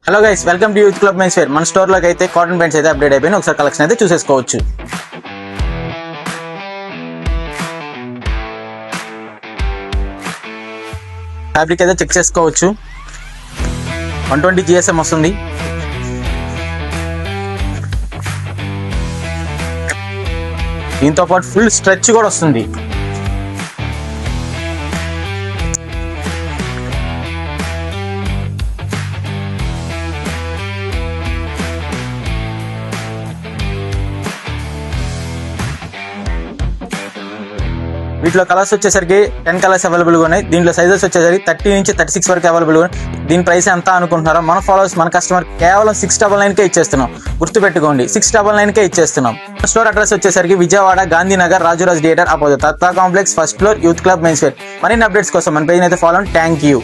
Hello guys, welcome to youth club men's wear. మన store లోకి అయితే కాటన్ ప్యాంట్స్ అయితే అప్డేట్ అయిపోయిన ఒకసారి కలెక్షన్ అయితే చూసేసుకోవచ్చు. ఫ్యాబ్రిక్ అయితే చెక్ చేసుకోవచ్చు. 120 GSM వస్తుంది. దీంతో పాటు ఫుల్ స్ట్రెచ్ కూడా వస్తుంది. వీటిలో కలర్స్ వచ్చేసరికి 10 కలర్స్ అవైలబుల్గా ఉన్నాయి. దీంట్లో సైజెస్ వచ్చేసరికి 30 నుంచి 36 వరకు అవైలబుల్గా ఉన్నాయి. దీని ప్రైస్ ఎంత అనుకుంటున్నారో మన ఫాలోవర్స్ మన కస్టమర్ కేవలం 699కే ఇచ్చేస్తున్నాం. గుర్తుపెట్టుకోండి, 699కే ఇచ్చేస్తున్నాం. స్టోర్ అడ్రస్ వచ్చేసరికి Vijayawada Gandhinagar Rajuraj theatre opposite Tatta complex, first floor, youth club men's wear. మరిన్ని అప్డేట్స్ కోసం మన పేజ్ అయితే ఫాలో. Thank you.